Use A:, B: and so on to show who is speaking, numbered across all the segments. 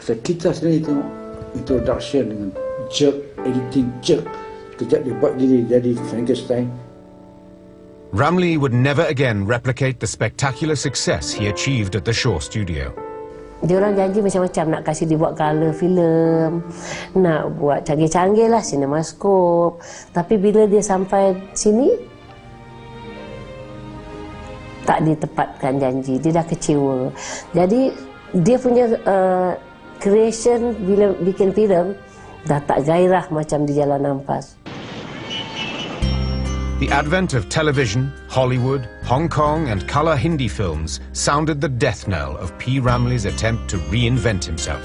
A: Pasal kita sendiri tengok introduction dengan jerk, editing jerk. Kejap dia buat diri jadi Frankenstein.
B: Ramlee would never again replicate the spectacular success he achieved at the Shaw studio.
C: Dia orang janji macam-macam, nak kasih dia buat colour film, nak buat canggih-canggih lah, cinemascope. Tapi bila dia sampai sini, tak ditepatkan janji, dia dah kecewa. Jadi dia punya creation bila bikin filem dah tak gairah macam di Jalan Ampas.
B: The advent of television, Hollywood, Hong Kong and colour Hindi films sounded the death knell of P. Ramlee's attempt to reinvent himself.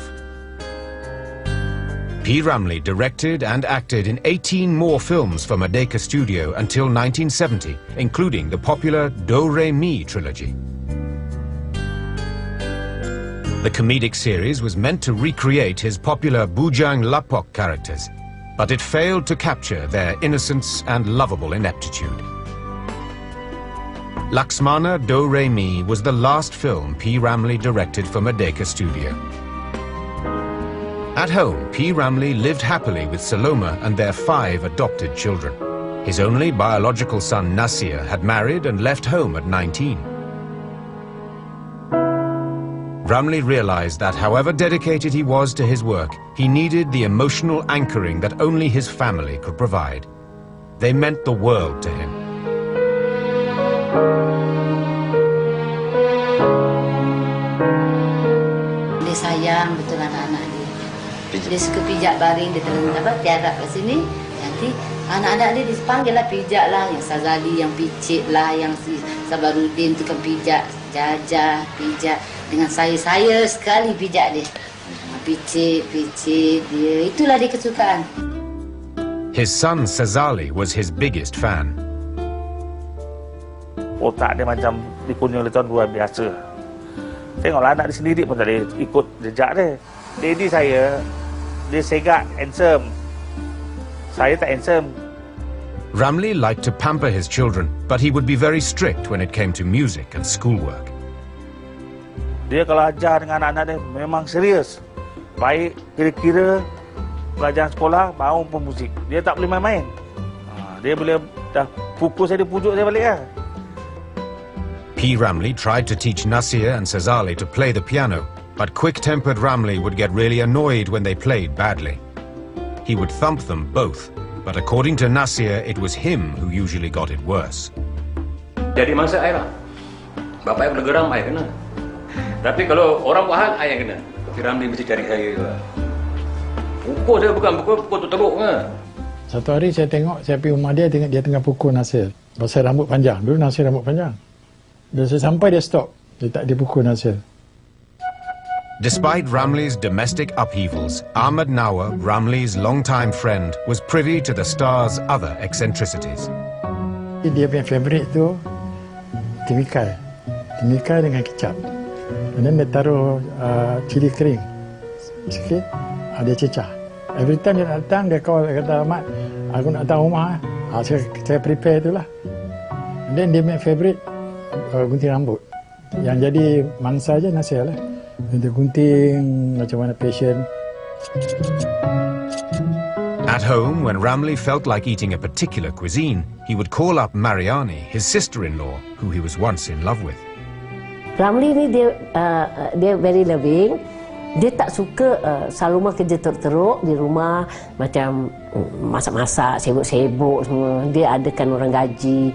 B: P. Ramlee directed and acted in 18 more films for Merdeka Studio until 1970, including the popular Do Re Mi trilogy. The comedic series was meant to recreate his popular Bujang Lapok characters, but it failed to capture their innocence and lovable ineptitude. Laxmana Do Re Mi was the last film P. Ramlee directed for Merdeka Studio. At home, P. Ramlee lived happily with Saloma and their 5 adopted children. His only biological son, Nasir, had married and left home at 19. Ramlee realized that however dedicated he was to his work, he needed the emotional anchoring that only his family could provide. They meant the world to him.
D: Dia sayang betul anak-anak dia. Dia suka pijak baring, dia tiarap kat sini. Nanti anak-anak dia dipanggil lah pijak lah. Yang Sazali, yang Picit lah, yang si Sabarudin tu kan pijak. Jajah, pijak. Dengan saya sekali pijak dia. Picit dia. Itulah dia kesukaan.
B: His son Sazali was his biggest fan.
E: Otak dia macam dipunyai oleh Tuhan luar biasa. Tengoklah anak dia sendiri pun tak boleh ikut jejak dia. Daddy saya, dia segak, handsome. Saya tak handsome.
B: Ramlee liked to pamper his children, but he would be very strict when it came to music and schoolwork.
E: Dia kalau ajar dengan anak-anak dia memang serius. Baik kira-kira pelajaran sekolah maupun muzik. Dia tak boleh main-main. Dia boleh dah pukul saya, dia pujuk saya balik lah.
B: P. Ramlee tried to teach Nasir and Sazali to play the piano, but quick-tempered Ramlee would get really annoyed when they played badly. He would thump them both, but according to Nasir, it was him who usually got it worse.
F: Jadi mangsa saya lah. Bapak yang bergeram, saya kena. Tapi kalau orang buat hal, saya yang kena. Tapi Ramlee mesti cari saya juga. Pukul saya bukan pukul tu teruk ke.
G: Satu hari saya tengok, saya pergi rumah dia, tengok dia tengah pukul Nasir. Pasal rambut panjang. Dulu Nasir rambut panjang. Dan saya sampai dia stop. Dia pukul Nasir.
B: Despite Ramlee's domestic upheavals, Ahmed Nawar, Ramlee's longtime friend, was privy to the star's other eccentricities.
G: Dia punya favourite tu timikai. Timikai dengan kicap. Dan dia taruh cili kering sikit, dia cecah. Every time dia datang, dia call, dia kata, Ahmad, aku nak datang rumah. Saya prepare itulah. Dan dia punya favourite gunting rambut. Yang jadi mangsa je Nasir lah. Dia gunting macam mana passion.
B: At home, when Ramlee felt like eating a particular cuisine, he would call up Mariani, his sister-in-law, who he was once in love with.
C: Ramlee ni dia very loving. Dia tak suka Saloma kerja teruk di rumah, macam masak-masak, sibuk-sibuk semua. Dia adakan orang gaji.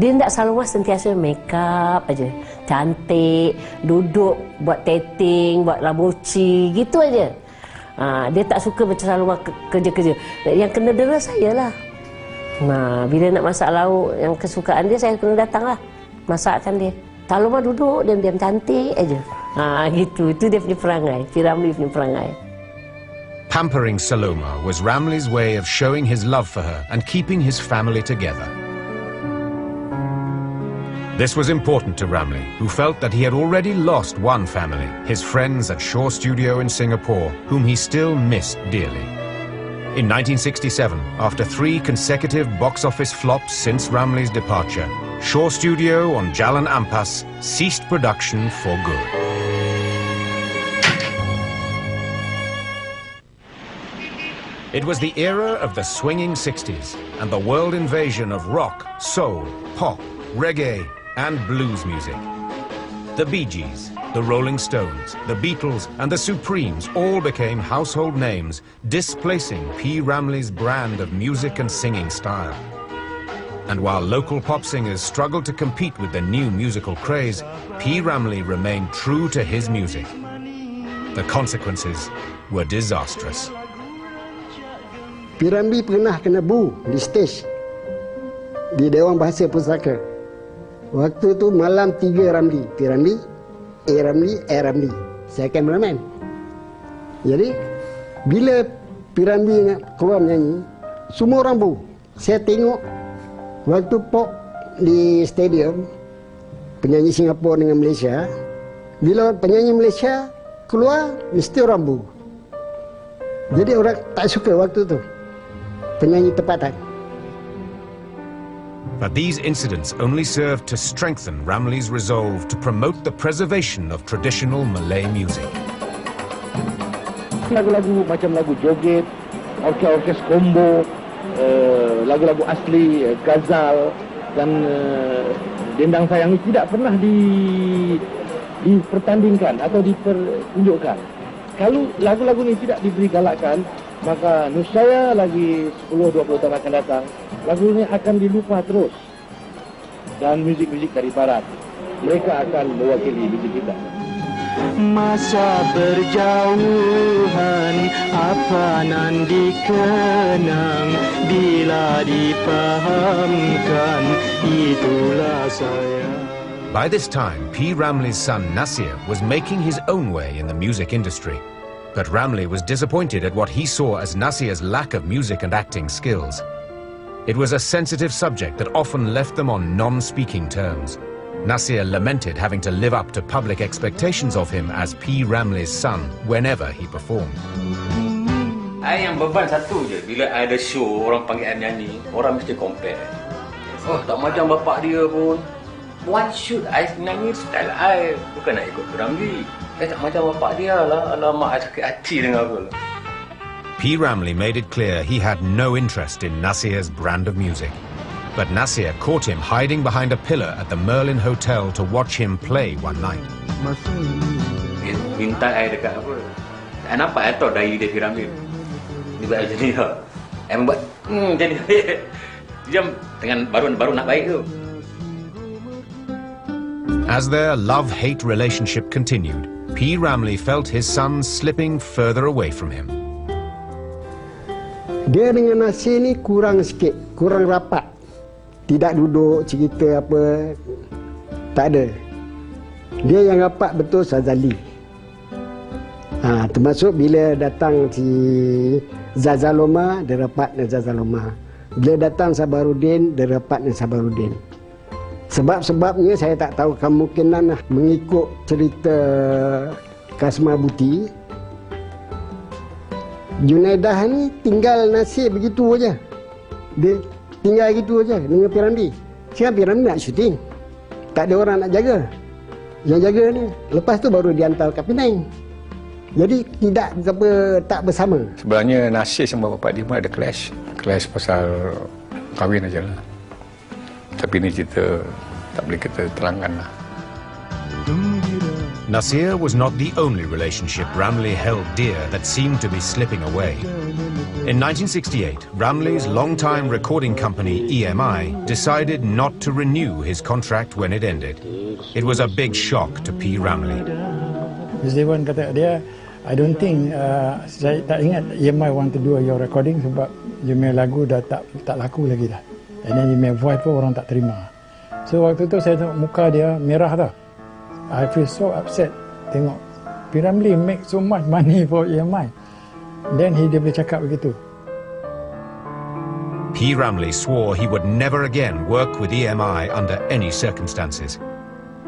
C: Dia tak, Saloma sentiasa make up aja, cantik, duduk buat tattoo, buat labuci, gitu aja. Dia tak suka macam Saloma kerja-kerja. Yang kena dera saya lah. Bila nak masak lauk yang kesukaan dia, saya kena datang lah masakkan dia. Saloma duduk diam-diam cantik aja. Gitu. Itu dia punya perangai. P. Ramlee punya perangai.
B: Pampering Saloma was Ramlee's way of showing his love for her and keeping his family together. This was important to Ramlee, who felt that he had already lost one family, his friends at Shaw Studio in Singapore, whom he still missed dearly. In 1967, after 3 consecutive box office flops since Ramlee's departure, Shaw Studio on Jalan Ampas ceased production for good. It was the era of the swinging 60s and the world invasion of rock, soul, pop, reggae, and blues music. The Bee Gees, the Rolling Stones, the Beatles, and the Supremes all became household names, displacing P. Ramlee's brand of music and singing style. And while local pop singers struggled to compete with the new musical craze, P. Ramlee remained true to his music. The consequences were disastrous.
H: P. Ramlee pernah kena bu di stage di Dewan Bahasa Pusaka. Waktu tu malam 3 Ramlee. P. Ramlee, A. Ramlee, A. Ramlee. Saya kameraman. Jadi bila P. Ramlee keluar menyanyi, semua orang bu. Saya tengok waktu pop di stadium, penyanyi Singapura dengan Malaysia, bila penyanyi Malaysia keluar, mesti orang bu. Jadi orang tak suka waktu tu penyanyi tempatan.
B: But these incidents only served to strengthen Ramlee's resolve to promote the preservation of traditional Malay music.
I: Lagu-lagu macam lagu joget, orkes combo, lagu-lagu asli, ghazal dan dendang sayang tidak pernah dipertandingkan atau dipertunjukkan. Kalau lagu-lagu ini tidak diberi galakan, maka niscaya lagi 10-20 tahun akan datang, lagu ini akan dilupa terus. Dan muzik-muzik dari barat, mereka akan mewakili muzik kita.
J: Masa berjauhan, apa nan dikenang, bila dipahamkan, itulah saya.
B: By this time, P. Ramlee's son Nasir was making his own way in the music industry. But Ramlee was disappointed at what he saw as Nasir's lack of music and acting skills. It was a sensitive subject that often left them on non-speaking terms. Nasir lamented having to live up to public expectations of him as P. Ramlee's son whenever he performed.
F: Yang beban satu je, bila ada show orang panggil I nyanyi, orang mesti compare. Oh, tak macam bapak dia pun. Why should I nyanyi style I? Bukan nak ikut Ramlee. Tak macam bapak dia lah. Alamak, sakit hati dengan aku.
B: P. Ramlee made it clear he had no interest in Nasir's brand of music. But Nasir caught him hiding behind a pillar at the Merlin Hotel to watch him play one night.
F: Minta I dekat apa? I nampak tau dari dia P. Ramlee. Dia buat macam ni lah. I buat macam ni. Jam dengan baru nak baik tu.
B: As their love-hate relationship continued, P. Ramlee felt his son slipping further away from him.
H: Dia dengan Nasir ni kurang sikit, kurang rapat. Tidak duduk cerita apa, tak ada. Dia yang rapat betul Sazali. Termasuk bila datang si Zazaloma, dia rapat dengan Zazaloma. Bila datang Sabarudin, dia rapat dengan Sabarudin. Sebab-sebabnya saya tak tahu, kemungkinan mengikut cerita Kasma Buti, Junaidah ni tinggal Nasir begitu aja. Dia tinggal gitu aja dengan P. Ramlee. Sekarang P. Ramlee nak syuting, tak ada orang nak jaga. Yang jaga ni lepas tu baru dihantar ke Penang. Jadi tak bersama.
K: Sebenarnya Nasir sama bapak dia pun ada clash pasal kahwin aja lah. Tapi ni cerita tak boleh kita terangkan lah.
B: Nasir was not the only relationship Ramlee held dear that seemed to be slipping away. In 1968, Ramlee's longtime recording company EMI decided not to renew his contract when it ended. It was a big shock to P. Ramlee.
G: Mr. Dewan kata dia, I don't think, saya tak ingat EMI want to do your recording sebab you punya lagu dah tak laku lagi dah. And then you punya voice pun orang tak terima. So waktu tu saya tengok muka dia merah tau. I feel so upset tengok P. Ramlee make so much money for EMI. Then dia boleh cakap begitu.
B: P. Ramlee swore he would never again work with EMI under any circumstances.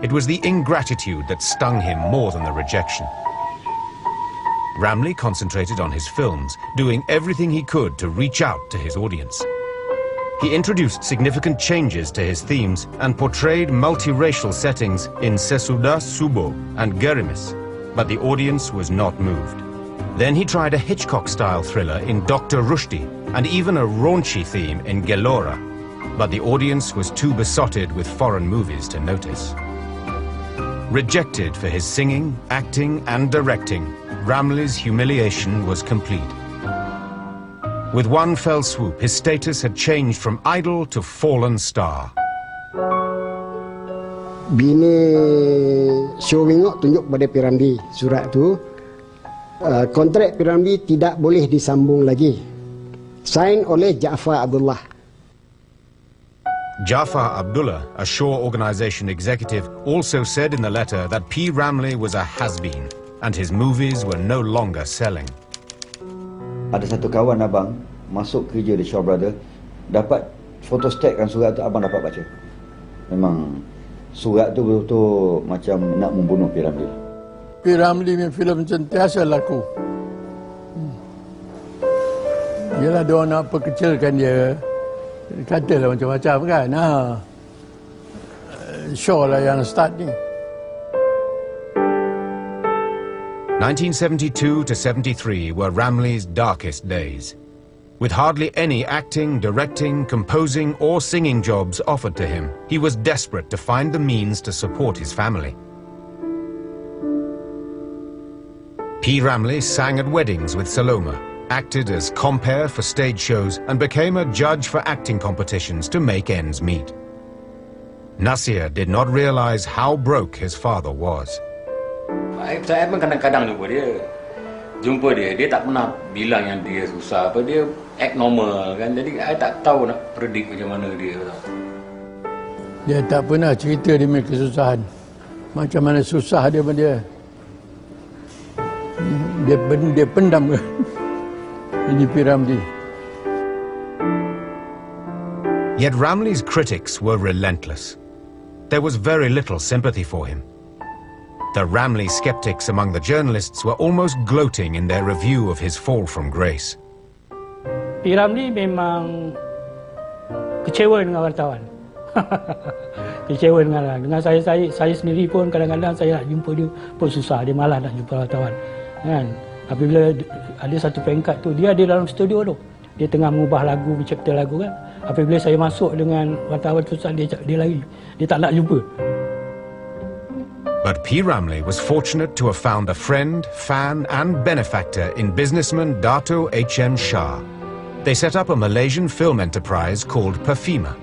B: It was the ingratitude that stung him more than the rejection. Ramlee concentrated on his films, doing everything he could to reach out to his audience. He introduced significant changes to his themes and portrayed multiracial settings in Sesudah Subuh and Gerimis, but the audience was not moved. Then he tried a Hitchcock-style thriller in Dr. Rushdie and even a raunchy theme in Gelora, but the audience was too besotted with foreign movies to notice. Rejected for his singing, acting and directing, Ramlee's humiliation was complete. With one fell swoop, his status had changed from idol to fallen star.
H: Bini show Wingok tunjuk pada P. Ramlee surat tu, kontrak P. Ramlee tidak boleh disambung lagi. Sign oleh Ja'far Abdullah.
B: Ja'far Abdullah, a Shaw Organization executive, also said in the letter that P. Ramlee was a has-been and his movies were no longer selling.
L: Ada satu kawan abang masuk kerja di Shaw Brothers, dapat fotostatkan surat tu, abang dapat baca. Memang surat tu betul-betul macam nak membunuh P. Ramlee.
G: P. Ramlee punya filem sentiasa laku. Yelah, dia orang nak perkecilkan dia. Katalah macam-macam kan. Shaw lah yang start ni.
B: 1972 to 73 were Ramlee's darkest days. With hardly any acting, directing, composing or singing jobs offered to him, he was desperate to find the means to support his family. P. Ramlee sang at weddings with Saloma, acted as compere for stage shows and became a judge for acting competitions to make ends meet. Nasir did not realize how broke his father was.
F: Saya pun kadang-kadang jumpa dia, dia tak pernah bilang yang dia susah apa, dia act normal kan, jadi saya tak tahu nak predict macam mana dia.
G: Dia tak pernah cerita dia punya kesusahan. Macam mana susah dia dia. Dia pendam ke. Ini P. Ramlee.
B: Yet Ramlee's critics were relentless. There was very little sympathy for him. The Ramlee skeptics among the journalists were almost gloating in their review of his fall from grace.
M: P. Ramlee memang kecewa dengan wartawan. Kecewa dengan saya sendiri pun kadang-kadang saya nak jumpa dia pun susah, dia malas nak jumpa wartawan. Kan? Apabila ada satu pengkat tu, dia ada dalam studio tu. Dia tengah mengubah lagu, mencipta lagu kan. Apabila saya masuk dengan wartawan tu, dia lari. Dia tak nak jumpa.
B: But P. Ramlee was fortunate to have found a friend, fan and benefactor in businessman Dato H.M. Shah. They set up a Malaysian film enterprise called Perfima.